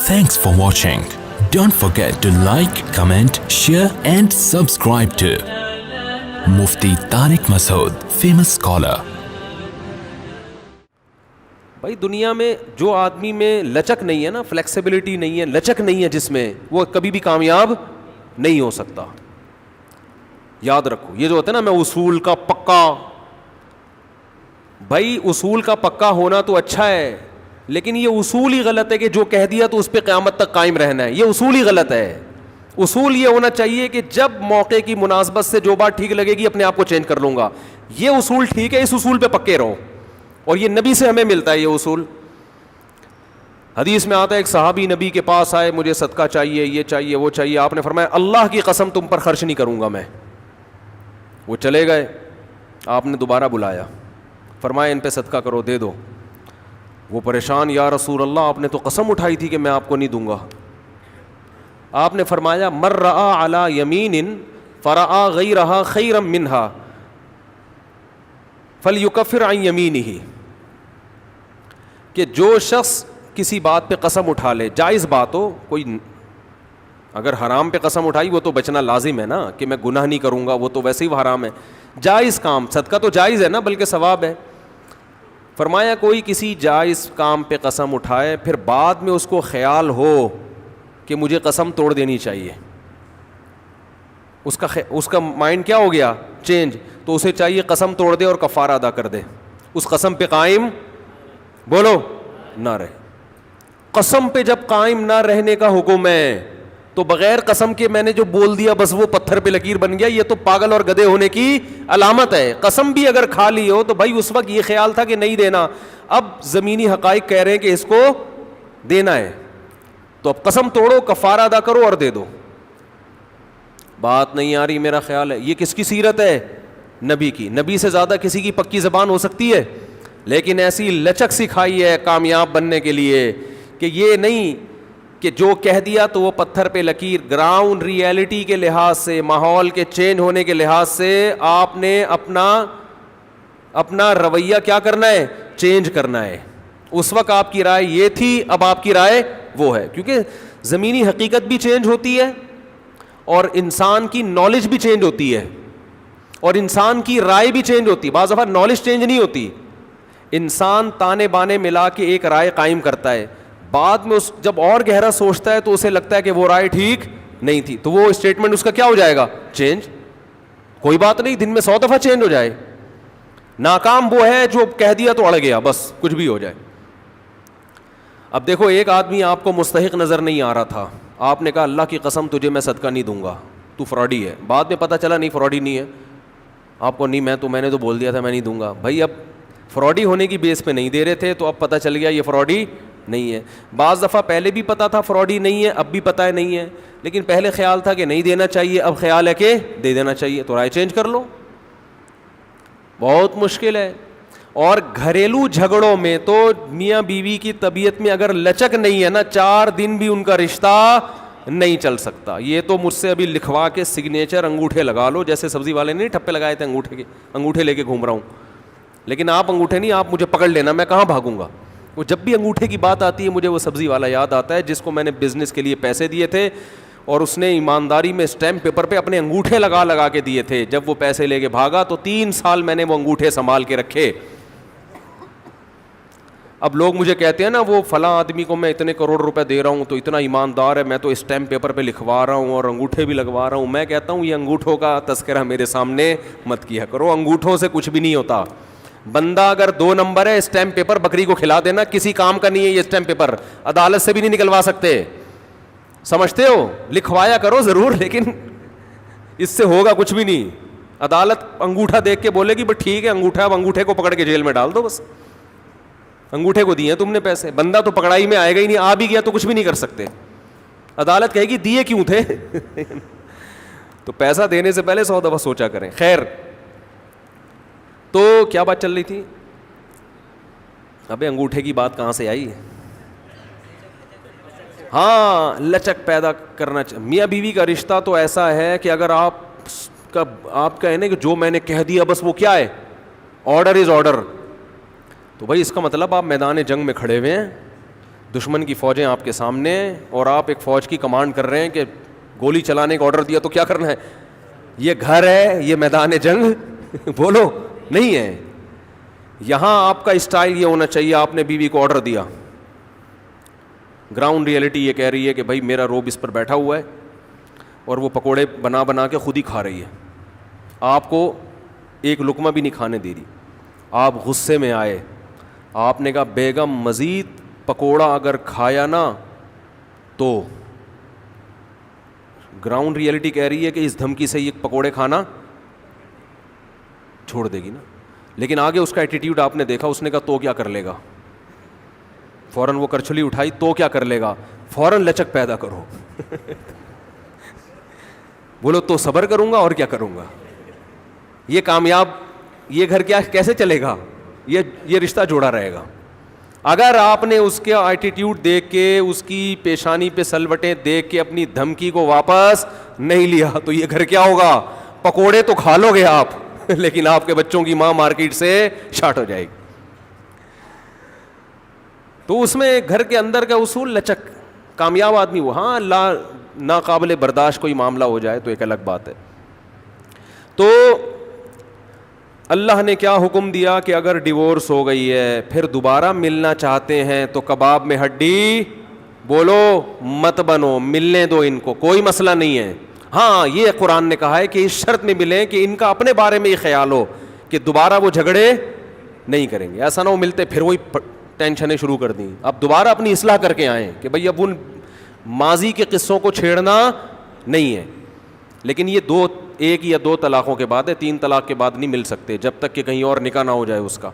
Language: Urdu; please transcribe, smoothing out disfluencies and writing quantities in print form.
Thanks for watching. Don't forget to like, comment, share and subscribe to Mufti Tariq Masood, famous scholar. بھائی دنیا میں جو آدمی میں لچک نہیں ہے نا, فلیکسیبلٹی نہیں ہے, لچک نہیں ہے جس میں, وہ کبھی بھی کامیاب نہیں ہو سکتا. یاد رکھو یہ جو ہوتا ہے نا, میں اصول کا پکا, بھائی اصول کا پکا ہونا تو اچھا ہے, لیکن یہ اصول ہی غلط ہے کہ جو کہہ دیا تو اس پہ قیامت تک قائم رہنا ہے. یہ اصول ہی غلط ہے. اصول یہ ہونا چاہیے کہ جب موقع کی مناسبت سے جو بات ٹھیک لگے گی اپنے آپ کو چینج کر لوں گا. یہ اصول ٹھیک ہے, اس اصول پہ پکے رہو, اور یہ نبی سے ہمیں ملتا ہے یہ اصول. حدیث میں آتا ہے ایک صحابی نبی کے پاس آئے, مجھے صدقہ چاہیے, یہ چاہیے, وہ چاہیے. آپ نے فرمایا اللہ کی قسم تم پر خرچ نہیں کروں گا میں. وہ چلے گئے, آپ نے دوبارہ بلایا, فرمایا ان پہ صدقہ کرو, دے دو. وہ پریشان, یا رسول اللہ آپ نے تو قسم اٹھائی تھی کہ میں آپ کو نہیں دوں گا. آپ نے فرمایا من رأى علی یمین فرأى غیرہا خیرا منہا فلیکفر عن یمینہ, کہ جو شخص کسی بات پہ قسم اٹھا لے, جائز بات ہو, کوئی اگر حرام پہ قسم اٹھائی وہ تو بچنا لازم ہے نا, کہ میں گناہ نہیں کروں گا, وہ تو ویسے ہی حرام ہے. جائز کام, صدقہ تو جائز ہے نا, بلکہ ثواب ہے. فرمایا کوئی کسی جائز کام پہ قسم اٹھائے, پھر بعد میں اس کو خیال ہو کہ مجھے قسم توڑ دینی چاہیے, اس کا مائنڈ کیا ہو گیا, چینج, تو اسے چاہیے قسم توڑ دے اور کفارہ ادا کر دے, اس قسم پہ قائم بولو نہ رہے. قسم پہ جب قائم نہ رہنے کا حکم ہے تو بغیر قسم کے میں نے جو بول دیا بس وہ پتھر پہ لکیر بن گیا, یہ تو پاگل اور گدھے ہونے کی علامت ہے. قسم بھی اگر کھا لی ہو تو بھائی اس وقت یہ خیال تھا کہ نہیں دینا, اب زمینی حقائق کہہ رہے ہیں کہ اس کو دینا ہے, تو اب قسم توڑو, کفارہ ادا کرو اور دے دو. بات نہیں آ رہی میرا خیال ہے. یہ کس کی سیرت ہے, نبی کی. نبی سے زیادہ کسی کی پکی زبان ہو سکتی ہے, لیکن ایسی لچک سکھائی ہے کامیاب بننے کے لیے کہ یہ نہیں کہ جو کہہ دیا تو وہ پتھر پہ لکیر. گراؤنڈ ریئلٹی کے لحاظ سے, ماحول کے چینج ہونے کے لحاظ سے آپ نے اپنا رویہ کیا کرنا ہے, چینج کرنا ہے. اس وقت آپ کی رائے یہ تھی, اب آپ کی رائے وہ ہے, کیونکہ زمینی حقیقت بھی چینج ہوتی ہے اور انسان کی نالج بھی چینج ہوتی ہے اور انسان کی رائے بھی چینج ہوتی ہے. بعض دفعہ نالج چینج نہیں ہوتی, انسان تانے بانے ملا کے ایک رائے قائم کرتا ہے, بعد میں جب اور گہرا سوچتا ہے تو اسے لگتا ہے کہ وہ رائے ٹھیک نہیں تھی, تو وہ اسٹیٹمنٹ اس کا کیا ہو جائے گا, چینج. کوئی بات نہیں, دن میں 100 دفعہ چینج ہو جائے. ناکام وہ ہے جو کہہ دیا تو اڑ گیا, بس کچھ بھی ہو جائے. اب دیکھو ایک آدمی آپ کو مستحق نظر نہیں آ رہا تھا, آپ نے کہا اللہ کی قسم تجھے میں صدقہ نہیں دوں گا, تو فراڈی ہے. بعد میں پتہ چلا نہیں فراڈی نہیں ہے, آپ کو نہیں, میں نے تو بول دیا تھا میں نہیں دوں گا. بھائی اب فراڈی ہونے کی بیس پہ نہیں دے رہے تھے, تو اب پتہ چل گیا یہ فراڈی نہیں ہے. بعض دفعہ پہلے بھی پتا تھا فراڈی نہیں ہے, اب بھی پتہ ہے نہیں ہے, لیکن پہلے خیال تھا کہ نہیں دینا چاہیے, اب خیال ہے کہ دے دینا چاہیے, تو رائے چینج کر لو. بہت مشکل ہے. اور گھریلو جھگڑوں میں تو میاں بیوی کی طبیعت میں اگر لچک نہیں ہے نا, 4 دن بھی ان کا رشتہ نہیں چل سکتا. یہ تو مجھ سے ابھی لکھوا کے سگنیچر انگوٹھے لگا لو, جیسے سبزی والے نے ٹھپے لگائے تھے انگوٹھے لے کے گھوم رہا ہوں. لیکن آپ انگوٹھے نہیں, آپ مجھے پکڑ لینا, میں کہاں بھاگوں گا. وہ جب بھی انگوٹھے کی بات آتی ہے مجھے وہ سبزی والا یاد آتا ہے جس کو میں نے بزنس کے لیے پیسے دیے تھے, اور اس نے ایمانداری میں اسٹیمپ پیپر پہ اپنے انگوٹھے لگا کے دیے تھے. جب وہ پیسے لے کے بھاگا تو 3 سال میں نے وہ انگوٹھے سنبھال کے رکھے. اب لوگ مجھے کہتے ہیں نا وہ فلاں آدمی کو میں اتنے کروڑ روپے دے رہا ہوں تو اتنا ایماندار ہے, میں تو اسٹیمپ پیپر پہ لکھوا رہا ہوں اور انگوٹھے بھی لگوا رہا ہوں. میں کہتا ہوں یہ انگوٹھوں کا تذکرہ میرے سامنے مت کیا کرو, انگوٹھوں سے کچھ بھی نہیں ہوتا. بندہ اگر 2 نمبر ہے, اسٹیمپ پیپر بکری کو کھلا دینا, کسی کام کا نہیں ہے یہ اسٹیمپ پیپر, عدالت سے بھی نہیں نکلوا سکتے. سمجھتے ہو, لکھوایا کرو ضرور, لیکن اس سے ہوگا کچھ بھی نہیں. عدالت انگوٹھا دیکھ کے بولے گی بس ٹھیک ہے انگوٹھا, اب انگوٹھے کو پکڑ کے جیل میں ڈال دو, بس انگوٹھے کو دیے تم نے پیسے. بندہ تو پکڑائی میں آئے گا ہی نہیں, آ بھی گیا تو کچھ بھی نہیں کر سکتے. عدالت کہے گی دیے کیوں تھے. تو پیسہ دینے سے پہلے 100 دفعہ سوچا کریں. خیر, تو کیا بات چل رہی تھی, ابے انگوٹھے کی بات کہاں سے آئی. ہاں, لچک پیدا کرنا چاہیے. میاں بیوی کا رشتہ تو ایسا ہے کہ اگر آپ کا ہے نا کہ جو میں نے کہہ دیا بس وہ کیا ہے, آرڈر از آرڈر, تو بھائی اس کا مطلب آپ میدان جنگ میں کھڑے ہوئے ہیں, دشمن کی فوجیں آپ کے سامنے ہیں اور آپ ایک فوج کی کمانڈ کر رہے ہیں کہ گولی چلانے کا آرڈر دیا تو کیا کرنا ہے؟ یہ گھر ہے، یہ میدان جنگ بولو نہیں ہے. یہاں آپ کا اسٹائل یہ ہونا چاہیے، آپ نے بیوی کو آرڈر دیا، گراؤنڈ ریئلٹی یہ کہہ رہی ہے کہ بھائی میرا روب اس پر بیٹھا ہوا ہے اور وہ پکوڑے بنا بنا کے خود ہی کھا رہی ہے، آپ کو ایک لقمہ بھی نہیں کھانے دے رہی. آپ غصے میں آئے، آپ نے کہا بیگم مزید پکوڑا اگر کھایا نا تو گراؤنڈ ریئلٹی کہہ رہی ہے کہ اس دھمکی سے یہ پکوڑے کھانا چھوڑ دے گی نا. لیکن آگے اس کا ایٹیٹیوڈ آپ نے دیکھا، اس نے کہا تو کیا کر لے گا، فوراً وہ کرچلی اٹھائی، تو کیا کر لے گا، فوراً لچک پیدا کرو بولو تو صبر کروں گا اور کیا کروں گا. یہ کامیاب، یہ گھر کیا کیسے چلے گا، یہ رشتہ جوڑا رہے گا. اگر آپ نے اس کے ایٹیٹیوڈ دیکھ کے، اس کی پیشانی پہ سلوٹیں دیکھ کے اپنی دھمکی کو واپس نہیں لیا تو یہ گھر کیا ہوگا؟ پکوڑے تو کھا لو گے آپ لیکن آپ کے بچوں کی ماں مارکیٹ سے شارٹ ہو جائے گی. تو اس میں گھر کے اندر کا اصول لچک. کامیاب آدمی وہ، ہاں ناقابل برداشت کوئی معاملہ ہو جائے تو ایک الگ بات ہے. تو اللہ نے کیا حکم دیا کہ اگر ڈیورس ہو گئی ہے پھر دوبارہ ملنا چاہتے ہیں تو کباب میں ہڈی بولو مت بنو، ملنے دو ان کو، کوئی مسئلہ نہیں ہے. ہاں یہ قرآن نے کہا ہے کہ اس شرط میں ملیں کہ ان کا اپنے بارے میں یہ خیال ہو کہ دوبارہ وہ جھگڑے نہیں کریں گے. ایسا نہ ہو ملتے پھر وہی ٹینشنیں شروع کر دیں، اب دوبارہ اپنی اصلاح کر کے آئیں کہ بھئی اب ان ماضی کے قصوں کو چھیڑنا نہیں ہے. لیکن یہ ایک یا دو طلاقوں کے بعد ہے، 3 طلاق کے بعد نہیں مل سکتے جب تک کہ کہیں اور نکاح نہ ہو جائے اس کا.